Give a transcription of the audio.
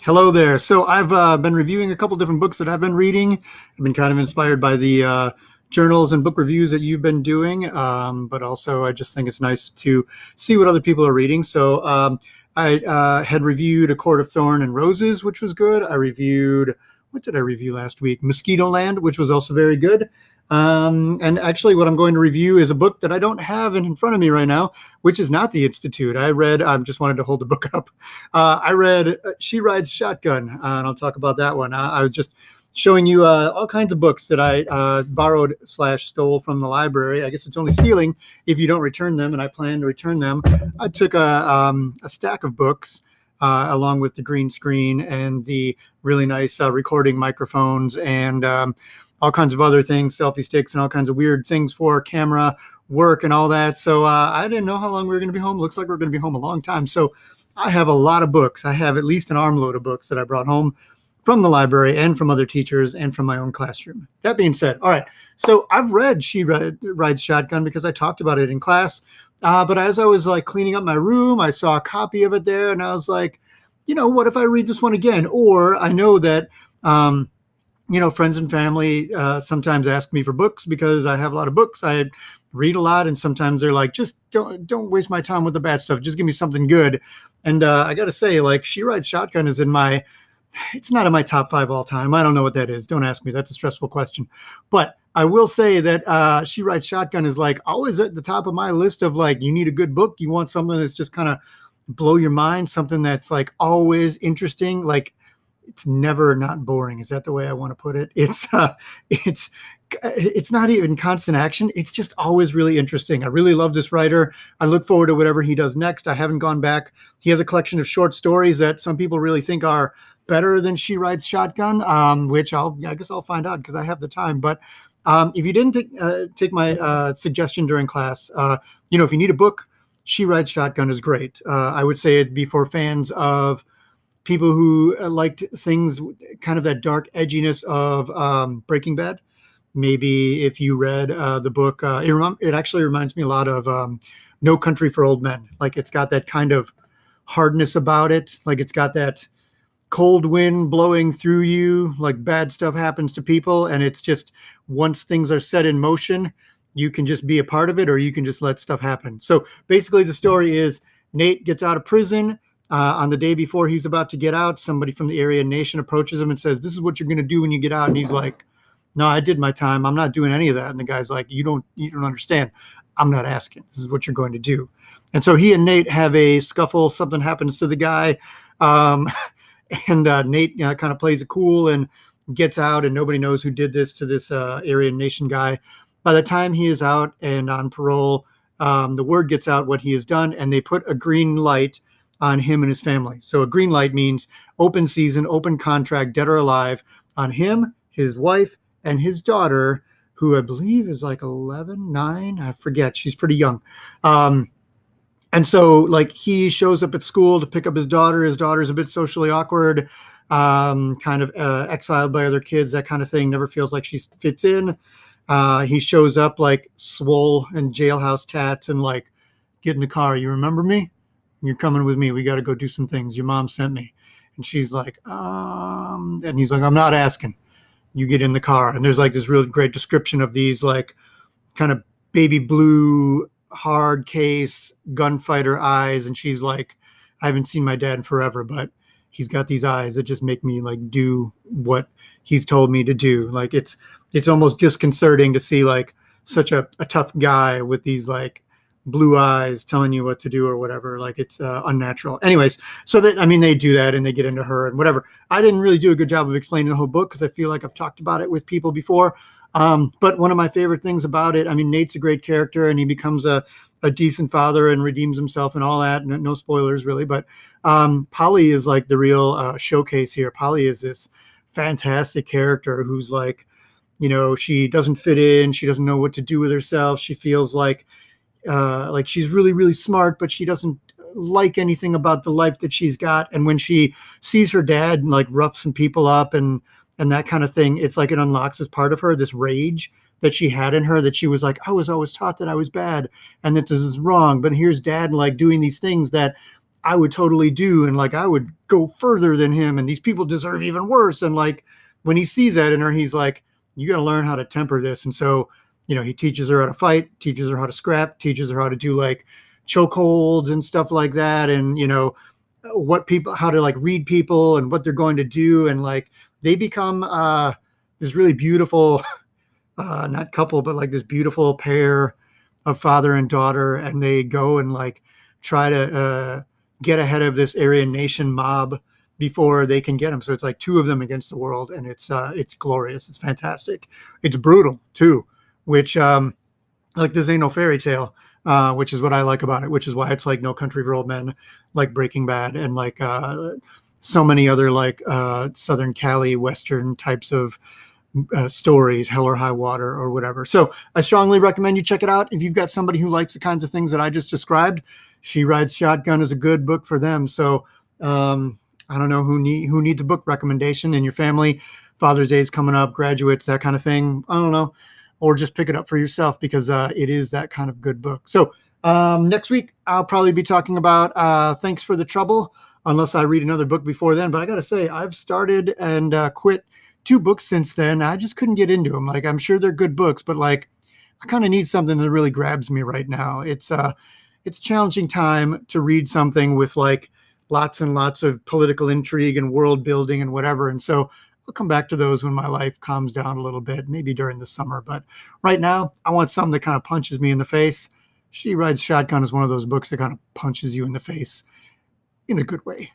Hello there. So I've been reviewing a couple different books that I've been reading. I've been kind of inspired by the journals and book reviews that you've been doing, but also I just think it's nice to see what other people are reading. So I had reviewed A Court of Thorn and Roses, which was good. I reviewed, what did I review last week? Mosquito Land, which was also very good. And actually, what I'm going to review is a book that I don't have in front of me right now, which is not The Institute. I just wanted to hold the book up. I read She Rides Shotgun, and I'll talk about that one. I was just showing you all kinds of books that I borrowed/stole from the library. I guess it's only stealing if you don't return them, and I plan to return them. I took a stack of books along with the green screen and the really nice recording microphones and all kinds of other things, selfie sticks and all kinds of weird things for camera work and all that. So I didn't know how long we were going to be home. Looks like we're going to be home a long time. So I have a lot of books. I have at least an armload of books that I brought home from the library and from other teachers and from my own classroom. That being said, all right. So I've read Rides Shotgun because I talked about it in class. But as I was like cleaning up my room, I saw a copy of it there and I was like, what if I read this one again? Or I know that, friends and family sometimes ask me for books because I have a lot of books. I read a lot, and sometimes they're like, just don't waste my time with the bad stuff. Just give me something good. And I got to say, like, She Rides Shotgun is it's not in my top 5 all time. I don't know what that is. Don't ask me. That's a stressful question. But I will say that She Rides Shotgun is like always at the top of my list of like, you need a good book. You want something that's just kind of blow your mind, something that's like always interesting. Like, it's never not boring. Is that the way I want to put it? It's not even constant action. It's just always really interesting. I really love this writer. I look forward to whatever he does next. I haven't gone back. He has a collection of short stories that some people really think are better than She Rides Shotgun, which I guess I'll find out because I have the time. But if you didn't take my suggestion during class, if you need a book, She Rides Shotgun is great. I would say it'd be for fans of people who liked things, kind of that dark edginess of Breaking Bad. Maybe if you read the book, it actually reminds me a lot of No Country for Old Men. Like, it's got that kind of hardness about it. Like, it's got that cold wind blowing through you, like bad stuff happens to people. And it's just, once things are set in motion, you can just be a part of it or you can just let stuff happen. So basically the story is Nate gets out of prison. On the day before he's about to get out, somebody from the Aryan Nation approaches him and says, "This is what you're going to do when you get out." And he's like, "No, I did my time. I'm not doing any of that." And the guy's like, "You don't understand. I'm not asking. This is what you're going to do." And so he and Nate have a scuffle. Something happens to the guy. And Nate kind of plays it cool and gets out, and nobody knows who did this to this Aryan Nation guy. By the time he is out and on parole, the word gets out what he has done, and they put a green light on him and his family. So a green light means open season, open contract, dead or alive, on him, his wife, and his daughter, who I believe is like 11, 9, I forget. She's pretty young. And so like he shows up at school to pick up his daughter. His daughter's a bit socially awkward, kind of exiled by other kids, that kind of thing. Never feels like she fits in. He shows up like swole and jailhouse tats and like, "Get in the car. You remember me? You're coming with me. We got to go do some things. Your mom sent me." And she's like, and he's like, "I'm not asking. You get in the car." And there's like this really great description of these like kind of baby blue, hard case gunfighter eyes. And she's like, "I haven't seen my dad in forever, but he's got these eyes that just make me like do what he's told me to do." Like it's almost disconcerting to see like such a tough guy with these like blue eyes telling you what to do or whatever. Like it's unnatural. Anyways, so they do that and they get into her and whatever. I didn't really do a good job of explaining the whole book because I feel like I've talked about it with people before. But one of my favorite things about it, Nate's a great character and he becomes a decent father and redeems himself and all that. No spoilers really, but Polly is like the real showcase here. Polly is this fantastic character who's like, she doesn't fit in. She doesn't know what to do with herself. She feels like she's really, really smart, but she doesn't like anything about the life that she's got. And when she sees her dad like rough some people up and that kind of thing, it's like it unlocks as part of her, this rage that she had in her, that she was like, "I was always taught that I was bad and that this is wrong. But here's dad like doing these things that I would totally do, and like I would go further than him, and these people deserve even worse. And like when he sees that in her, he's like, you got to learn how to temper this. And so, he teaches her how to fight, teaches her how to scrap, teaches her how to do like chokeholds and stuff like that, and how to like read people and what they're going to do, and like they become this really beautiful not couple, but like this beautiful pair of father and daughter, and they go and like try to get ahead of this Aryan Nation mob before they can get them. So it's like two of them against the world, and it's glorious. It's fantastic. It's brutal too, which like this ain't no fairy tale, which is what I like about it. Which is why it's like No Country for Old Men, like Breaking Bad, and like so many other like Southern Cali Western types of stories, Hell or High Water or whatever. So I strongly recommend you check it out. If you've got somebody who likes the kinds of things that I just described, She Rides Shotgun is a good book for them. So I don't know who needs a book recommendation in your family. Father's Day is coming up, graduates, that kind of thing. I don't know. Or just pick it up for yourself, because it is that kind of good book. So next week, I'll probably be talking about Thanks for the Trouble, unless I read another book before then. But I got to say, I've started and quit 2 books since then. I just couldn't get into them. Like, I'm sure they're good books, but like, I kind of need something that really grabs me right now. It's a challenging time to read something with like lots and lots of political intrigue and world building and whatever. And so I'll come back to those when my life calms down a little bit, maybe during the summer. But right now, I want something that kind of punches me in the face. She Rides Shotgun is one of those books that kind of punches you in the face in a good way.